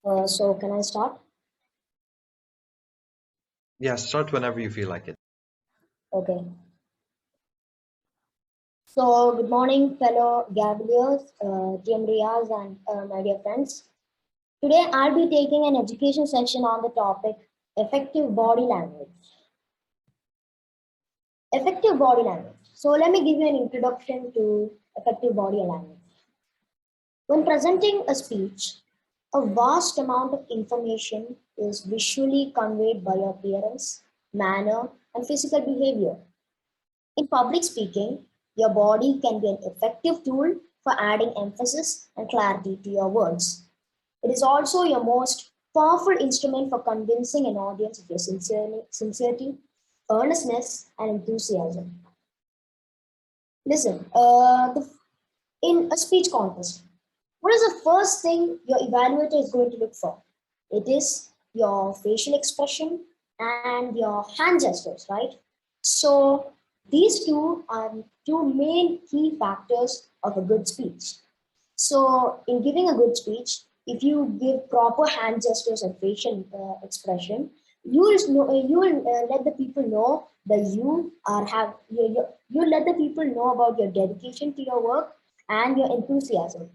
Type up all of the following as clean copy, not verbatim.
So can I start? Yeah, start whenever you feel like it. Okay. So good morning, fellow Gaveliers, GM Riyas, and my dear friends. Today I'll be taking an education session on the topic effective body language. Effective body language. So let me give you an introduction to effective body language. When presenting a speech, a vast amount of information is visually conveyed by your appearance, manner, and physical behavior. In public speaking, your body can be an effective tool for adding emphasis and clarity to your words. It is also your most powerful instrument for convincing an audience of your sincerity, earnestness, and enthusiasm. Listen, in a speech contest, what is the first thing your evaluator is going to look for? It is your facial expression and your hand gestures, right? So these two are two main key factors of a good speech. So in giving a good speech, if you give proper hand gestures and facial expression, you will let the people know that you let the people know about your dedication to your work and your enthusiasm.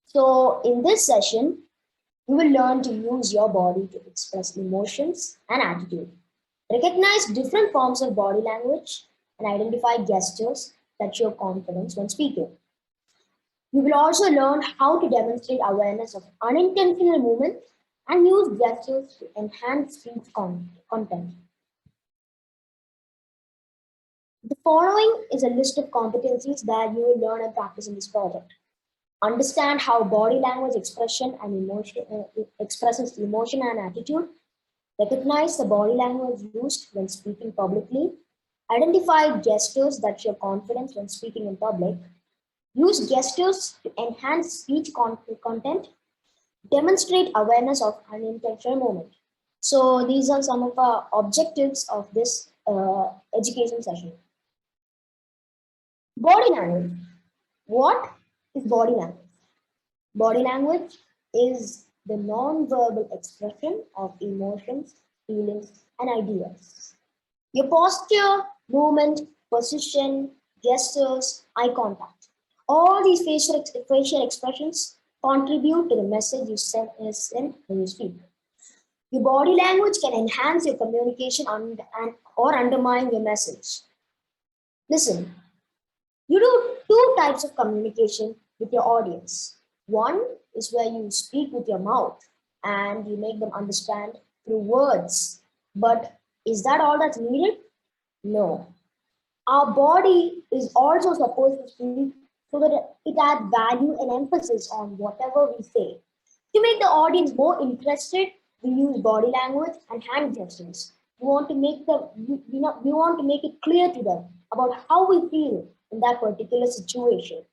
So in this session, you will learn to use your body to express emotions and attitude. Recognize different forms of body language and identify gestures that show confidence when speaking. You will also learn how to demonstrate awareness of unintentional movements and use gestures to enhance speech content. The following is a list of competencies that you will learn and practice in this project. Understand how body language expression and expresses emotion and attitude. Recognize the body language used when speaking publicly. Identify gestures that show confidence when speaking in public. Use gestures to enhance speech content. Demonstrate awareness of unintentional movement. So these are some of our objectives of this education session. Body language. What is body language? Body language is the non-verbal expression of emotions, feelings, and ideas. Your posture, movement, position, gestures, eye contact. All these facial expressions contribute to the message you send when you speak. Your body language can enhance your communication or undermine your message. Listen, you do two types of communication with your audience. One is where you speak with your mouth and you make them understand through words. But is that all that's needed? No. Our body is also supposed to speak so that it adds value and emphasis on whatever we say. To make the audience more interested, we use body language and hand gestures. We want to make we want to make it clear to them about how we feel in that particular situation.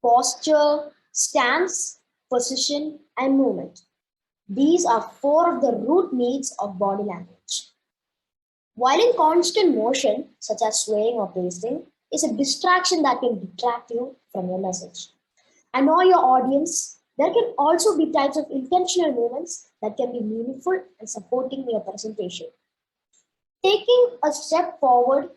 Posture, stance, position, and movement. These are four of the root needs of body language. While in constant motion, such as swaying or pacing, is a distraction that can detract you from your message. And know your audience. There can also be types of intentional movements that can be meaningful and supporting your presentation. Taking a step forward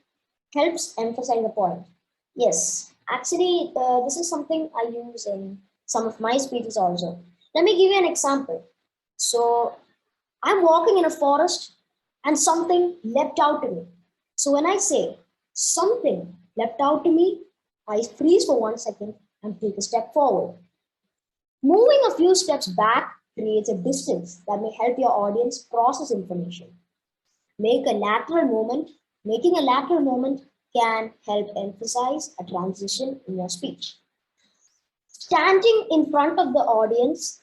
helps emphasize the point. Yes, actually, this is something I use in some of my speeches also. Let me give you an example. So, I'm walking in a forest and something leapt out to me. So, when I say something leapt out to me, I freeze for 1 second and take a step forward. Moving a few steps back creates a distance that may help your audience process information. Making a lateral movement can help emphasize a transition in your speech. Standing in front of the audience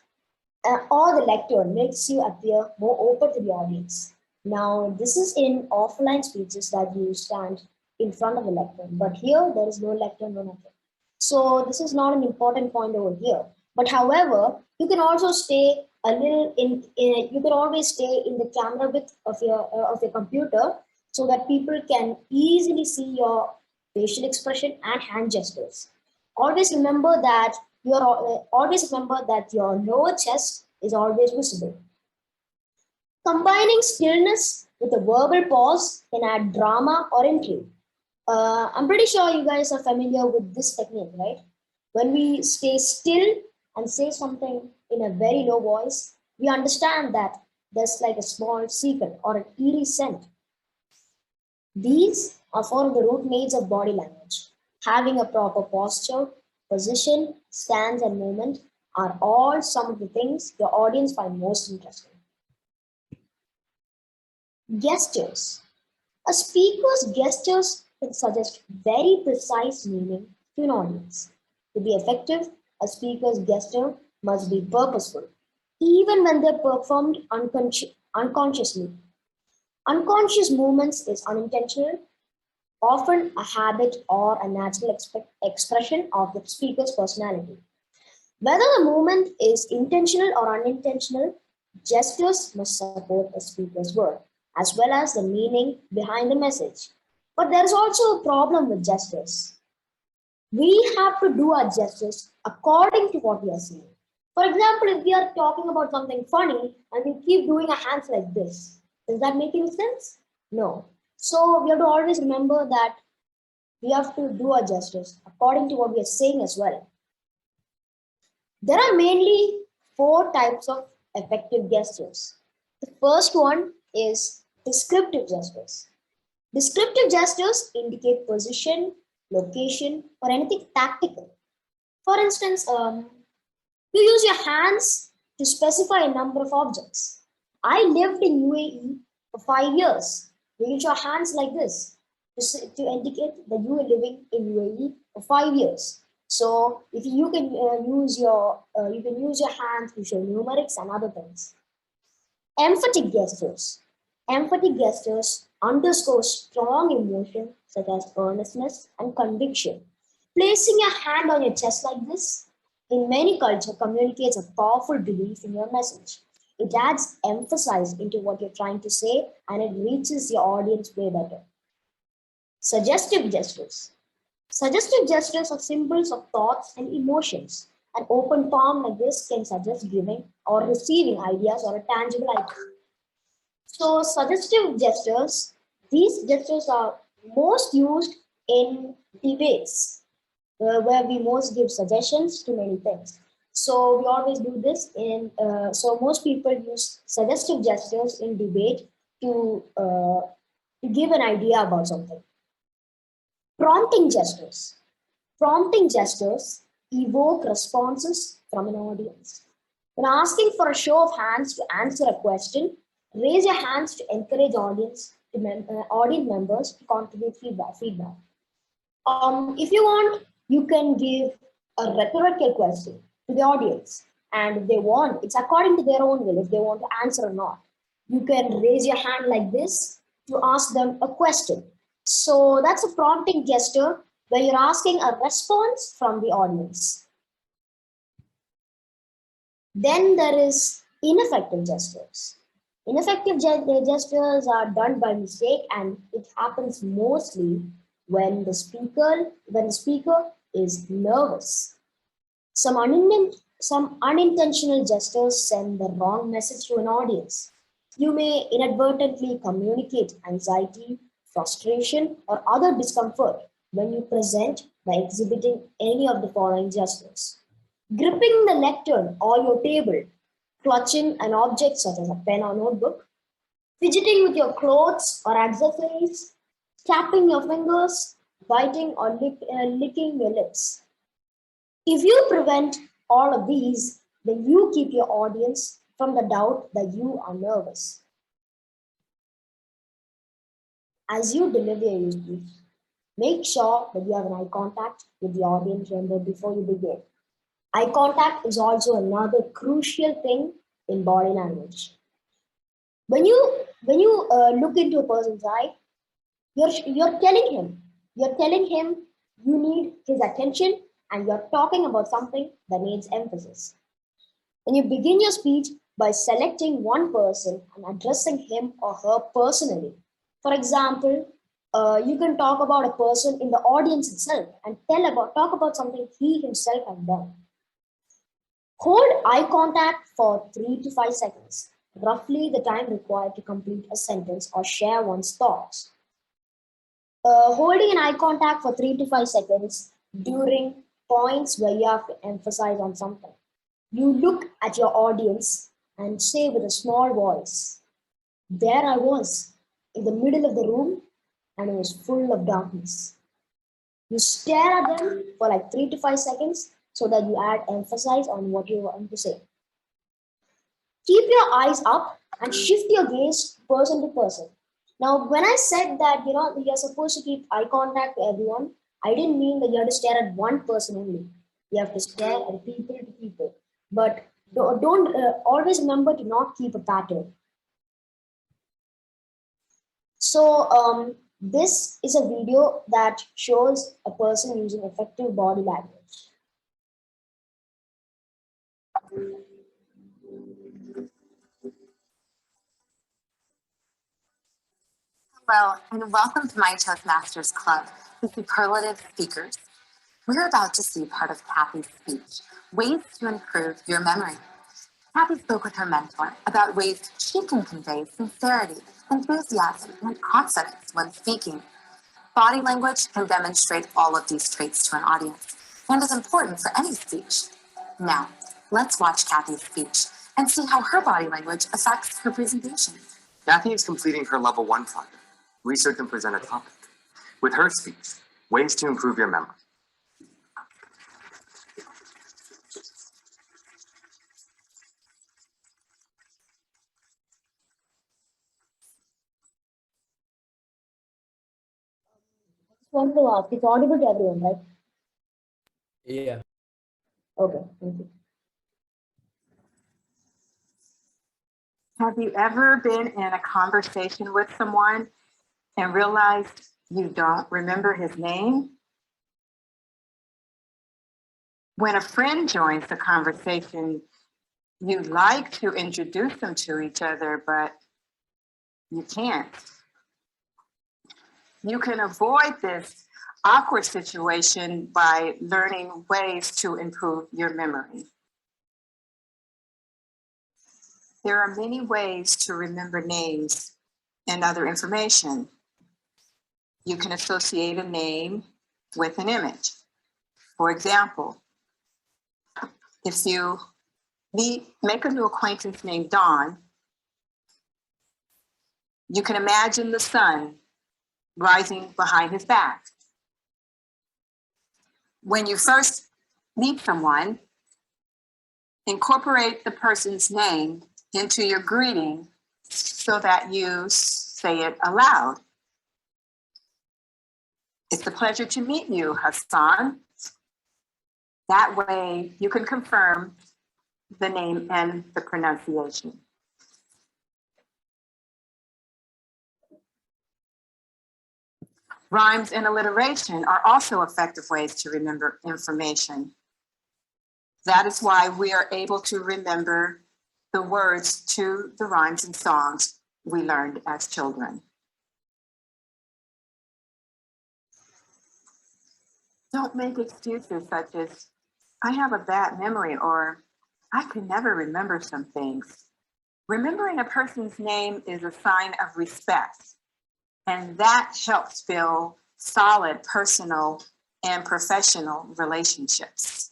or the lectern makes you appear more open to the audience. Now, this is in offline speeches that you stand in front of the lectern, but here there is no lectern, no nothing. So this is not an important point over here. But however, you can also stay a little you can always stay in the camera width of your computer so that people can easily see your facial expression and hand gestures. Always remember that always remember that your lower chest is always visible. Combining stillness with a verbal pause can add drama or intrigue. I'm pretty sure you guys are familiar with this technique, right? When we stay still and say something in a very low voice, we understand that there's like a small secret or an eerie scent. These are four of the root needs of body language. Having a proper posture, position, stance, and movement are all some of the things your audience find most interesting. Gestures. A speaker's gestures can suggest very precise meaning to an audience. To be effective, a speaker's gesture must be purposeful, even when they're performed unconsciously. Unconscious movements is unintentional, often a habit or a natural expression of the speaker's personality. Whether the movement is intentional or unintentional, gestures must support a speaker's word, as well as the meaning behind the message. But there's also a problem with gestures. We have to do our gestures according to what we are saying. For example, if we are talking about something funny and we keep doing our hands like this, does that make any sense? No. So we have to always remember that we have to do our gestures according to what we are saying as well. There are mainly four types of effective gestures. The first one is descriptive gestures. Descriptive gestures indicate position, location, or anything tactical. For instance, you use your hands to specify a number of objects. I lived in UAE for 5 years. You use your hands like this to indicate that you are living in UAE for 5 years. So if you can use your hands to show numerics and other things. Emphatic gestures. Emphatic gestures underscore strong emotion such as earnestness and conviction. Placing your hand on your chest like this in many cultures communicates a powerful belief in your message. It adds emphasis into what you're trying to say and it reaches your audience way better. Suggestive gestures. Suggestive gestures are symbols of thoughts and emotions. An open palm like this can suggest giving or receiving ideas or a tangible item. So suggestive gestures, these gestures are most used in debates where we most give suggestions to many things. So we always do this so most people use suggestive gestures in debate to give an idea about something. Prompting gestures. Prompting gestures evoke responses from an audience. When asking for a show of hands to answer a question, raise your hands to encourage audience members to contribute feedback. If you want, you can give a rhetorical question to the audience. And if they want, it's according to their own will, if they want to answer or not. You can raise your hand like this to ask them a question. So that's a prompting gesture where you're asking a response from the audience. Then there is ineffective gestures. Ineffective gestures are done by mistake and it happens mostly when the speaker is nervous. Some unintentional gestures send the wrong message to an audience. You may inadvertently communicate anxiety, frustration, or other discomfort when you present by exhibiting any of the following gestures. Gripping the lectern or your table, clutching an object such as a pen or notebook, fidgeting with your clothes or accessories, tapping your fingers, biting or licking your lips. If you prevent all of these, then you keep your audience from the doubt that you are nervous. As you deliver your speech, make sure that you have an eye contact with the audience member before you begin. Eye contact is also another crucial thing in body language. When you look into a person's eye, you're telling him you need his attention and you're talking about something that needs emphasis. When you begin your speech by selecting one person and addressing him or her personally. For example, you can talk about a person in the audience itself and talk about something he himself has done. Hold eye contact for 3 to 5 seconds, roughly the time required to complete a sentence or share one's thoughts. Holding an eye contact for 3 to 5 seconds during points where you have to emphasize on something. You look at your audience and say with a small voice, "There I was, in the middle of the room, and it was full of darkness." You stare at them for like 3 to 5 seconds so that you add emphasis on what you want to say. Keep your eyes up and shift your gaze person to person. Now, when I said that you're supposed to keep eye contact to everyone, I didn't mean that you have to stare at one person only. You have to stare at people to people. But don't always remember to not keep a pattern. So this is a video that shows a person using effective body language. Hello, and welcome to my Toastmasters Club, the superlative speakers. We're about to see part of Kathy's speech, Ways to Improve Your Memory. Kathy spoke with her mentor about ways she can convey sincerity, enthusiasm, and confidence when speaking. Body language can demonstrate all of these traits to an audience and is important for any speech. Now, let's watch Kathy's speech and see how her body language affects her presentation. Kathy is completing her level 1 project, research and present a topic, with her speech, Ways to Improve Your Memory. Just wanted to ask, it's audible to everyone, right? Yeah. Okay, thank you. Have you ever been in a conversation with someone and realized you don't remember his name? When a friend joins the conversation, you like to introduce them to each other, but you can't. You can avoid this awkward situation by learning ways to improve your memory. There are many ways to remember names and other information. You can associate a name with an image. For example, if you make a new acquaintance named Dawn, you can imagine the sun rising behind his back. When you first meet someone, incorporate the person's name into your greeting so that you say it aloud. It's a pleasure to meet you, Hassan. That way you can confirm the name and the pronunciation. Rhymes and alliteration are also effective ways to remember information. That is why we are able to remember the words to the rhymes and songs we learned as children. Don't make excuses such as, "I have a bad memory," or "I can never remember some things." Remembering a person's name is a sign of respect, and that helps build solid personal and professional relationships.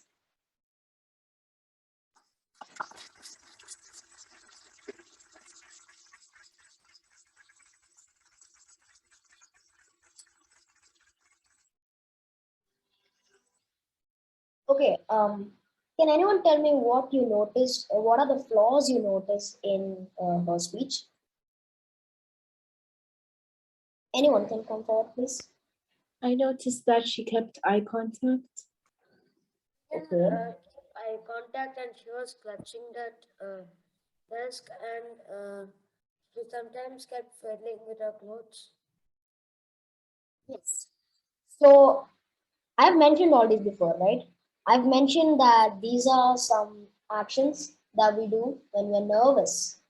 Okay, can anyone tell me what you noticed, or what are the flaws you noticed in her speech? Anyone can come forward, please. I noticed that she kept eye contact. Okay. Eye contact, and she was clutching that desk, and she sometimes kept fiddling with her clothes. Yes. So I've mentioned all this before, right? I've mentioned that these are some actions that we do when we're nervous.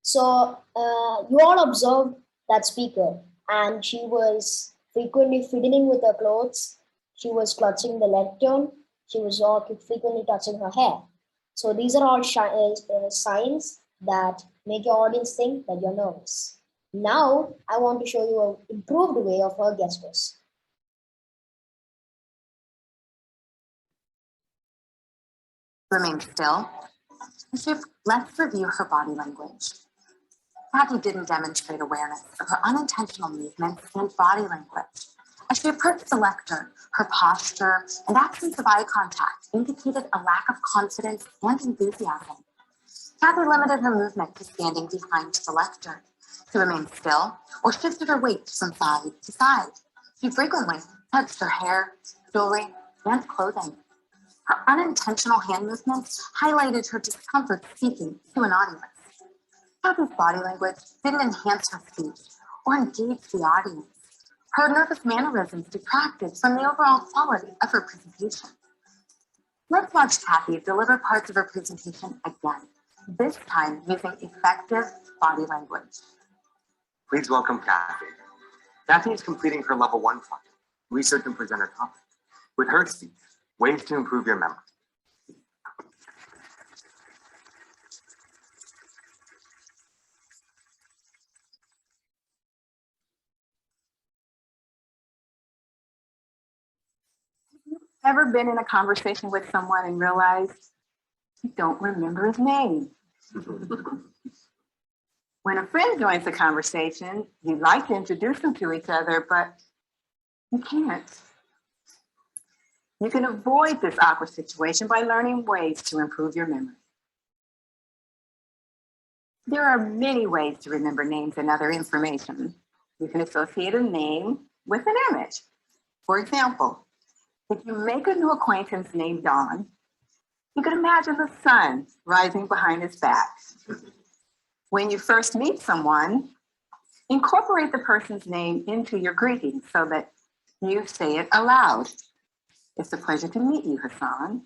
So you all observed that speaker, and she was frequently fiddling with her clothes. She was clutching the lectern. She was frequently touching her hair. So these are all signs that make your audience think that you're nervous. Now, I want to show you an improved way of her gestures. Remain still. Let's review her body language. Kathy didn't demonstrate awareness of her unintentional movements and body language. As she approached the lectern, her posture and absence of eye contact indicated a lack of confidence and enthusiasm. Kathy limited her movement to standing behind the lectern. She remained still or shifted her weight from side to side. She frequently touched her hair, jewelry, and clothing. Her unintentional hand movements highlighted her discomfort speaking to an audience. Kathy's body language didn't enhance her speech or engage the audience. Her nervous mannerisms detracted from the overall quality of her presentation. Let's watch Kathy deliver parts of her presentation again, this time using effective body language. Please welcome Kathy. Kathy is completing her level 1 project, research and present a topic. With her speech, ways to improve your memory. Ever been in a conversation with someone and realized you don't remember his name? When a friend joins the conversation, you'd like to introduce them to each other, but you can't. You can avoid this awkward situation by learning ways to improve your memory. There are many ways to remember names and other information. You can associate a name with an image. For example, if you make a new acquaintance named Don, you can imagine the sun rising behind his back. When you first meet someone, incorporate the person's name into your greeting so that you say it aloud. It's a pleasure to meet you, Hassan.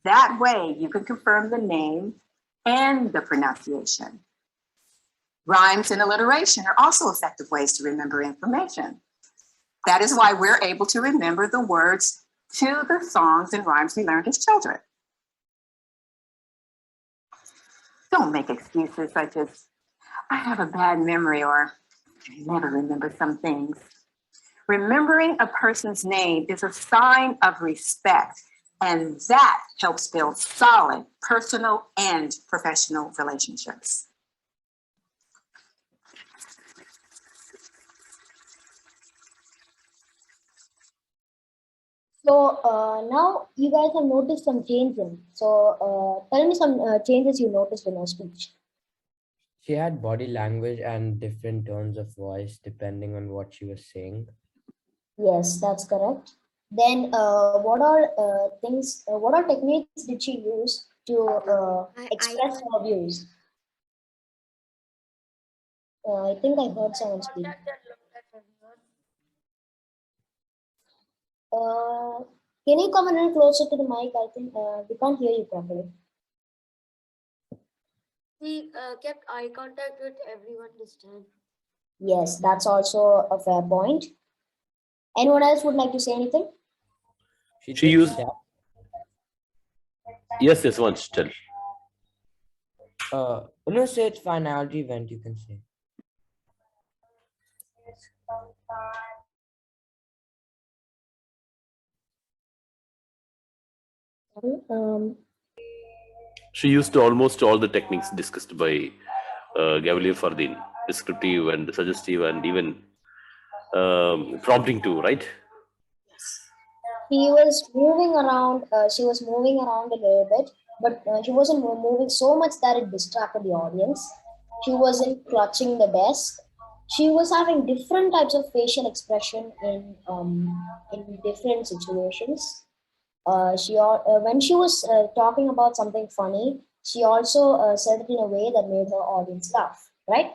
That way you can confirm the name and the pronunciation. Rhymes and alliteration are also effective ways to remember information. That is why we're able to remember the words to the songs and rhymes we learned as children. Don't make excuses such as, I have a bad memory, or I never remember some things. Remembering a person's name is a sign of respect, and that helps build solid personal and professional relationships. So now you guys have noticed some changes. So tell me some changes you noticed in her speech. She had body language and different tones of voice depending on what she was saying. Yes, that's correct. Then what are techniques did she use to express her views? I think I heard someone speak. Can you come a little closer to the mic? I think we can't hear you properly. He kept eye contact with everyone this time. Yes, that's also a fair point. Anyone else would like to say anything? She used. Yes, once tell. No, say it's finality event, you can say. She used almost all the techniques discussed by GAVEL for the descriptive and suggestive and even prompting too, right? She was moving around. She was moving around a little bit, but she wasn't moving so much that it distracted the audience. She wasn't clutching the desk. She was having different types of facial expression in different situations. When she was talking about something funny, she also said it in a way that made her audience laugh. Right?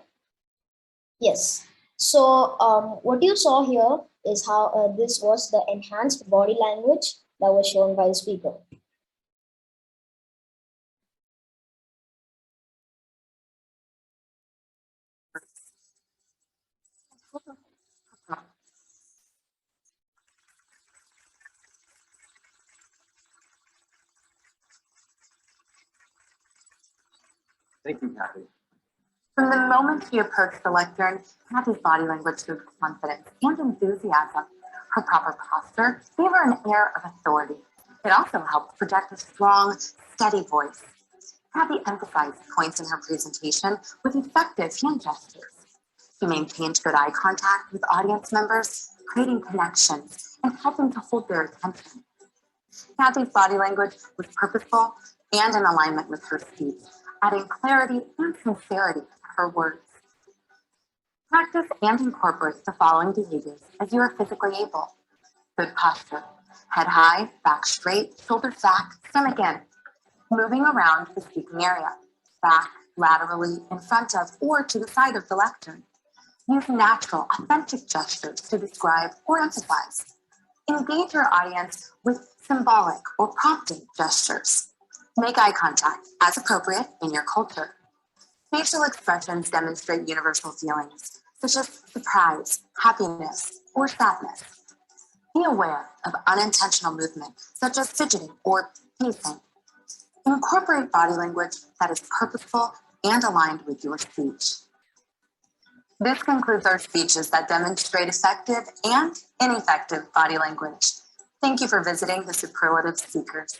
Yes. So what you saw here is how this was the enhanced body language that was shown by the speaker. Thank you, Kathy. From the moment she approached the lectern, Kathy's body language showed confidence and enthusiasm. Her proper posture gave her an air of authority. It also helped project a strong, steady voice. Kathy emphasized points in her presentation with effective hand gestures. She maintained good eye contact with audience members, creating connections and helping to hold their attention. Kathy's body language was purposeful and in alignment with her speech, adding clarity and sincerity to her words. Practice and incorporate the following behaviors as you are physically able. Good posture. Head high, back straight, shoulders back, stomach in. Moving around the speaking area. Back, laterally, in front of, or to the side of the lectern. Use natural, authentic gestures to describe or emphasize. Engage your audience with symbolic or prompting gestures. Make eye contact as appropriate in your culture. Facial expressions demonstrate universal feelings, such as surprise, happiness, or sadness. Be aware of unintentional movement, such as fidgeting or pacing. Incorporate body language that is purposeful and aligned with your speech. This concludes our speeches that demonstrate effective and ineffective body language. Thank you for visiting the Superlative Speakers.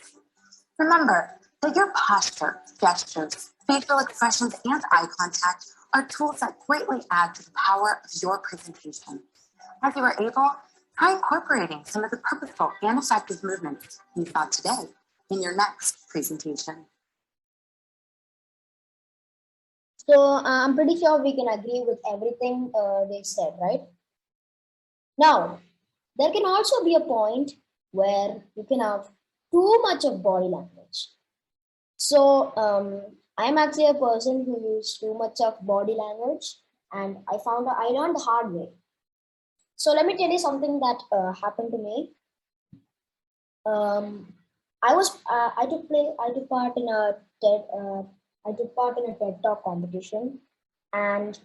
Remember that your posture, gestures, facial expressions, and eye contact are tools that greatly add to the power of your presentation. As you are able, try incorporating some of the purposeful and effective movements you saw today in your next presentation. So I'm pretty sure we can agree with everything they said, right? Now, there can also be a point where you can have too much of body language. So I'm actually a person who used too much of body language, and I learned the hard way. So let me tell you something that happened to me. I took part in a TED Talk competition, and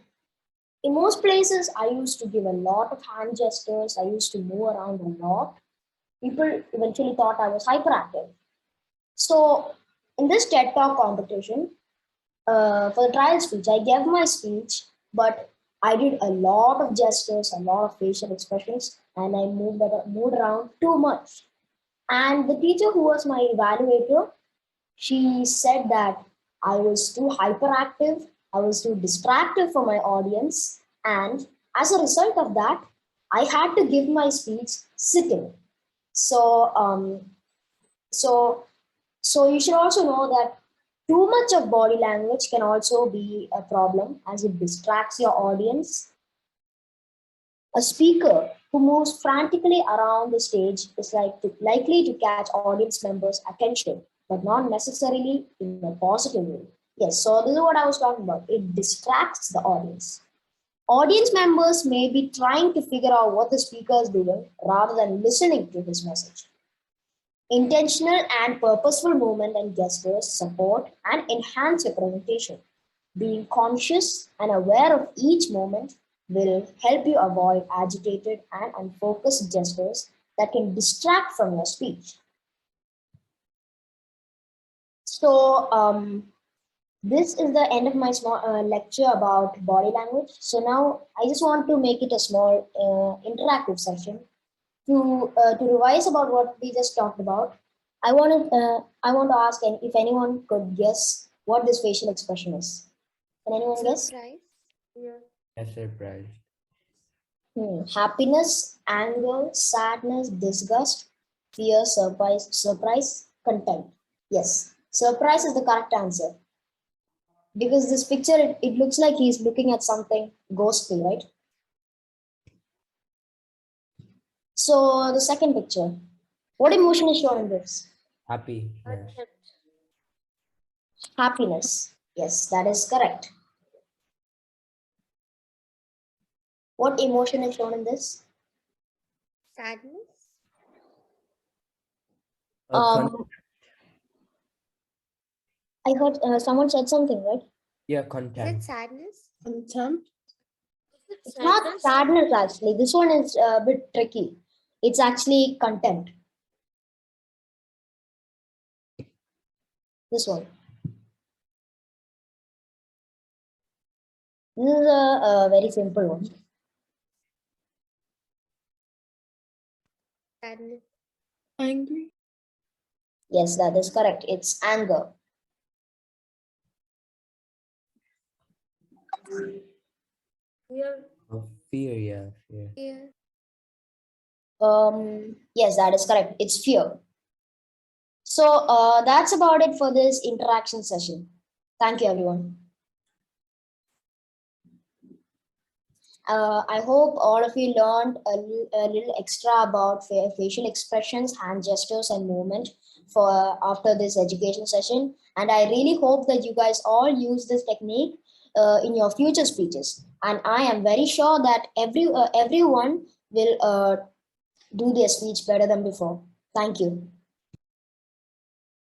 in most places, I used to give a lot of hand gestures. I used to move around a lot. People eventually thought I was hyperactive. So in this TED Talk competition, for the trial speech, I gave my speech, but I did a lot of gestures, a lot of facial expressions, and I moved around too much. And the teacher who was my evaluator, she said that I was too hyperactive, I was too distracted for my audience, and as a result of that, I had to give my speech sitting. So you should also know that too much of body language can also be a problem as it distracts your audience. A speaker who moves frantically around the stage is likely to catch audience members' attention, but not necessarily in a positive way. Yes, so this is what I was talking about. It distracts the audience. Audience members may be trying to figure out what the speaker is doing rather than listening to his message. Intentional and purposeful movement and gestures support and enhance your presentation. Being conscious and aware of each moment will help you avoid agitated and unfocused gestures that can distract from your speech. So this is the end of my small lecture about body language. So now I just want to make it a small interactive session to revise about what we just talked about. I want to ask if anyone could guess what this facial expression is. Can anyone guess? Surprise. Yeah. Surprised. Happiness, anger, sadness, disgust, fear, surprise, contempt. Yes, surprise is the correct answer. Because this picture, it looks like he's looking at something ghostly, right? So the second picture, what emotion is shown in this? Happy. Happiness. Yes, that is correct. What emotion is shown in this? Sadness. I heard someone said something, right? Yeah, Is it content. sadness? Contempt. It's not sadness actually. This one is a bit tricky. It's actually contempt. This one. This is a very simple one. Sadness. Angry. Yes, that is correct. It's anger. Fear. Oh, fear, yeah, fear. Fear. Yes, that is correct. It's fear. So that's about it for this interaction session. Thank you, everyone. I hope all of you learned a little extra about facial expressions, hand gestures, and movement for after this education session. And I really hope that you guys all use this technique in your future speeches. And I am very sure that everyone will do their speech better than before. Thank you.